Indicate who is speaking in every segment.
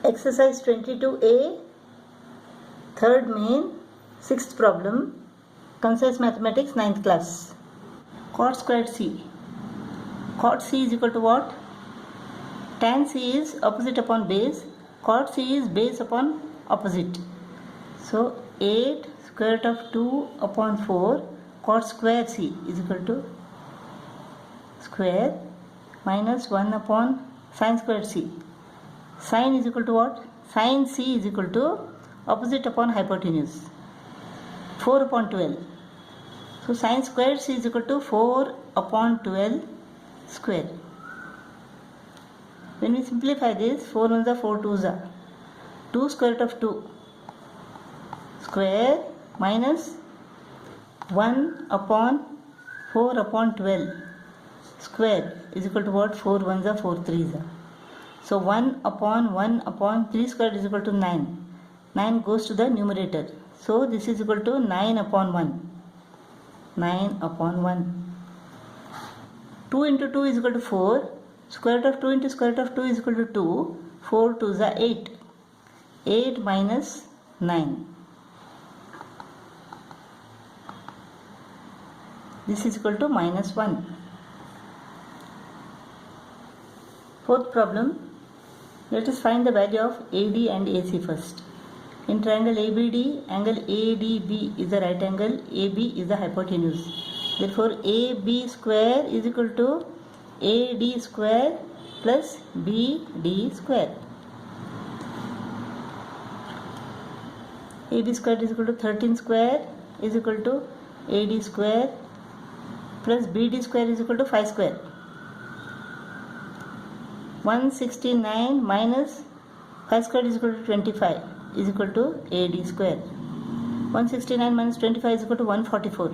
Speaker 1: Exercise 22A, third main, sixth problem, Concise Mathematics, 9th class. Cot squared C. Cot C is equal to what? Tan C is opposite upon base. Cot C is base upon opposite. So 8 square root of 2 upon 4 cot square C is equal to square minus 1 upon sin squared C. Sin is equal to what? Sin C is equal to opposite upon hypotenuse, 4 upon 12. So sin squared C is equal to 4 upon 12 square. When we simplify this, 4 ones are 4 twos are 2 square root of 2 square minus 1 upon 4 upon 12 square is equal to what? 4 ones are 4 threes are. So 1 upon 3 square is equal to 9. 9 goes to the numerator. So this is equal to 9 upon 1. 9 upon 1. 2 into 2 is equal to 4. Square root of 2 into square root of 2 is equal to 2. 4 2s are 8. 8 minus 9. This is equal to minus 1. Fourth problem. Let us find the value of AD and AC first. In triangle ABD, angle ADB is the right angle, AB is the hypotenuse. Therefore, AB square is equal to AD square plus BD square. AB square is equal to 13 square is equal to AD square plus BD square is equal to 5 square. 169 minus 5 square is equal to 25 is equal to AD square. 169 minus 25 is equal to 144.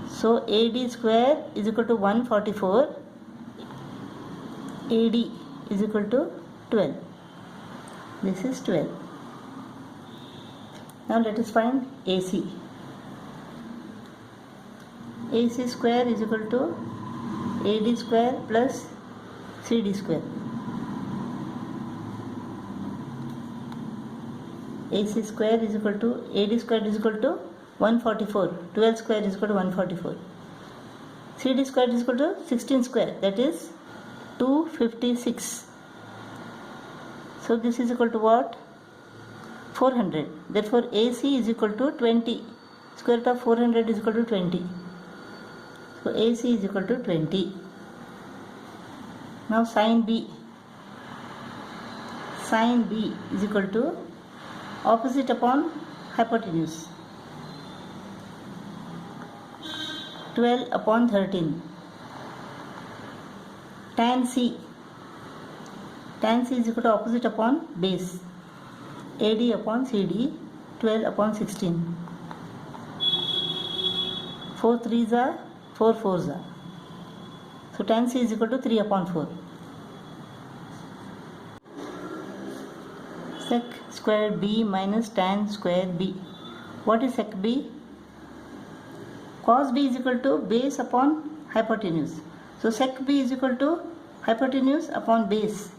Speaker 1: So AD square is equal to 144. AD is equal to 12. This is 12. Now let us find AC. AC square is equal to AD square plus CD square. AC square is equal to AD square is equal to 144. 12 square is equal to 144. CD square is equal to 16 square, that is 256. So this is equal to what? 400. Therefore AC is equal to 20. Square root of 400 is equal to 20. So AC is equal to 20. Now sin B. Sin B is equal to opposite upon hypotenuse, 12 upon 13. Tan C. Tan C is equal to opposite upon base, AD upon CD, 12 upon 16. 4 3s are 4 4s are. So tan C is equal to 3 upon 4. Sec square B minus tan square B. What is sec B? Cos B is equal to base upon hypotenuse. So sec B is equal to hypotenuse upon base.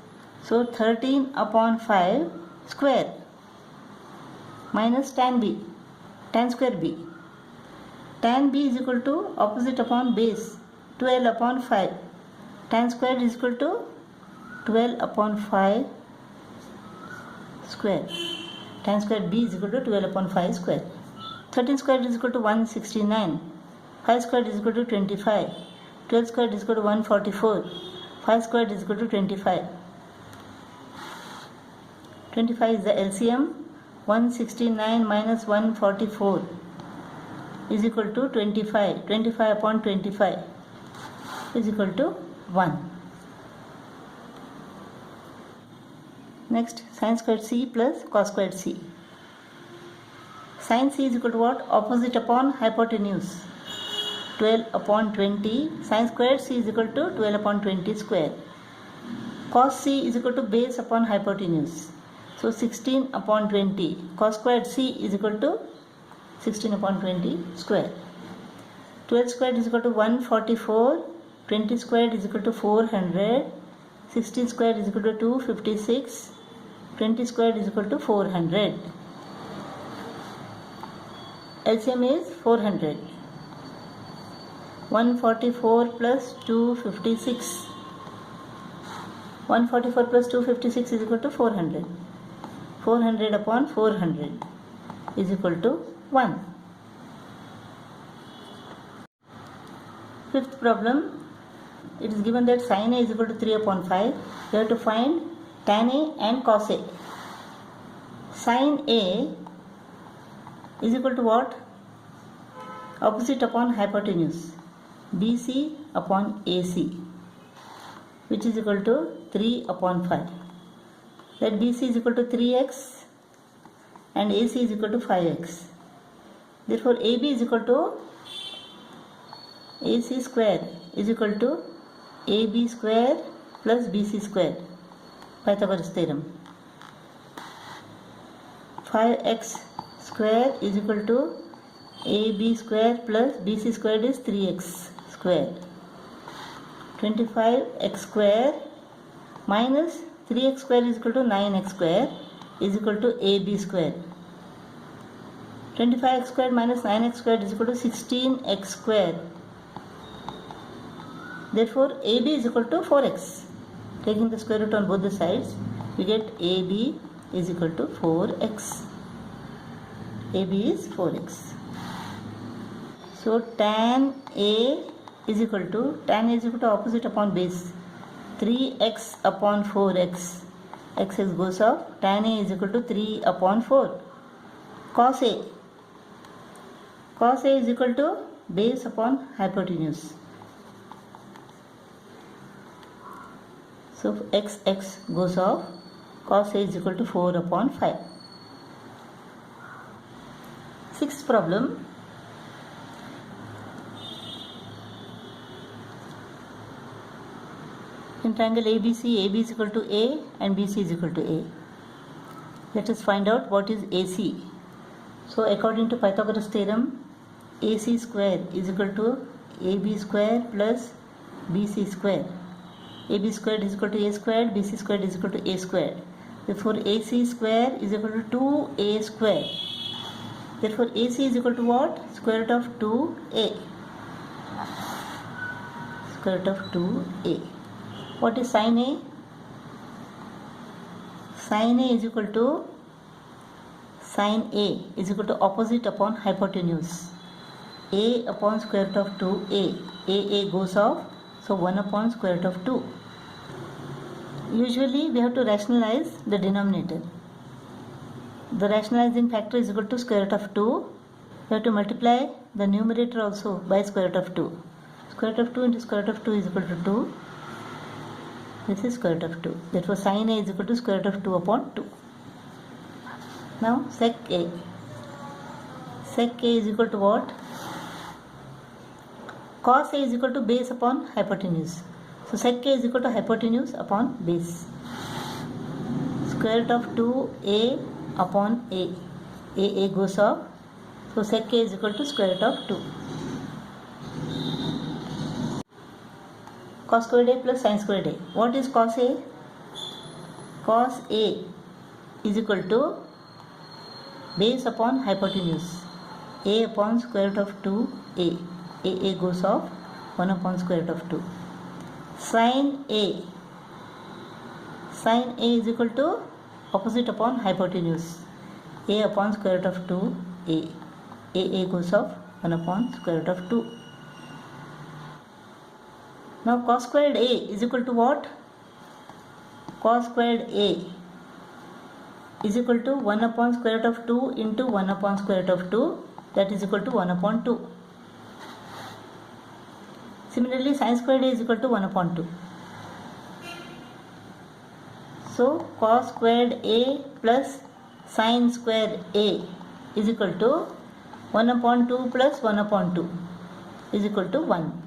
Speaker 1: So 13 upon 5 square minus tan B, tan square B. Tan B is equal to opposite upon base, 12 upon 5. Tan square is equal to 12 upon 5 square. Tan square B is equal to 12 upon 5 square. 13 square is equal to 169. 5 square is equal to 25. 12 square is equal to 144. 5 square is equal to 25. 25 is the LCM. 169 minus 144 is equal to 25. 25 upon 25 is equal to 1. Next, sin squared C plus cos squared C. Sin C is equal to what? Opposite upon hypotenuse, 12 upon 20. Sin squared C is equal to 12 upon 20 square. Cos C is equal to base upon hypotenuse. So 16 upon 20. Cos squared C is equal to 16 upon 20 square. 12 squared is equal to 144. 20 squared is equal to 400. 16 squared is equal to 256. 20 squared is equal to 400. LCM is 400. 144 plus 256. 144 plus 256 is equal to 400. 400 upon 400 is equal to 1. Fifth problem, it is given that sin A is equal to 3 upon 5. We have to find tan A and cos A. Sin A is equal to what? Opposite upon hypotenuse, BC upon AC, which is equal to 3 upon 5. That BC is equal to 3x and AC is equal to 5x. Therefore, AB is equal to AC square is equal to AB square plus BC square. Pythagoras theorem. 5x square is equal to AB square plus BC square is 3x square. 25x square minus 3x square is equal to 9x square is equal to AB square. 25x square minus 9x square is equal to 16x square. Therefore, AB is equal to 4x. Taking the square root on both the sides, we get AB is equal to 4x. AB is 4x. So, tan A is equal to opposite upon base. 3x upon 4x. X goes off. Tan A is equal to 3 upon 4. Cos A. Cos A is equal to base upon hypotenuse. So x goes off. Cos A is equal to 4 upon 5. Sixth problem. In triangle ABC, AB is equal to A and BC is equal to A. Let us find out what is AC. So according to Pythagoras theorem, AC square is equal to AB square plus BC square. AB squared is equal to A squared, BC squared is equal to A squared. Therefore AC square is equal to 2A square. Therefore AC is equal to what? Square root of 2A. Square root of 2A. What is sin A? Sin A is equal to opposite upon hypotenuse. A upon square root of 2A. A goes off. So 1 upon square root of 2. Usually we have to rationalize the denominator. The rationalizing factor is equal to square root of 2. We have to multiply the numerator also by square root of 2. Square root of 2 into square root of 2 is equal to 2. This is square root of 2. Therefore sin A is equal to square root of 2 upon 2. Now sec A. Sec A is equal to what? Cos A is equal to base upon hypotenuse. So sec A is equal to hypotenuse upon base. Square root of 2A upon A. A goes off. So sec A is equal to square root of 2. Cos squared A plus sin squared A. What is cos A? Cos A is equal to base upon hypotenuse. A upon square root of 2A. A goes off. 1 upon square root of 2. Sin A. Sin A is equal to opposite upon hypotenuse. A upon square root of 2A. A goes off. 1 upon square root of 2. Now cos squared A is equal to what? Cos squared A is equal to 1 upon square root of 2 into 1 upon square root of 2. That is equal to 1 upon 2. Similarly, sin squared A is equal to 1 upon 2. So, cos squared A plus sin square A is equal to 1 upon 2 plus 1 upon 2 is equal to 1.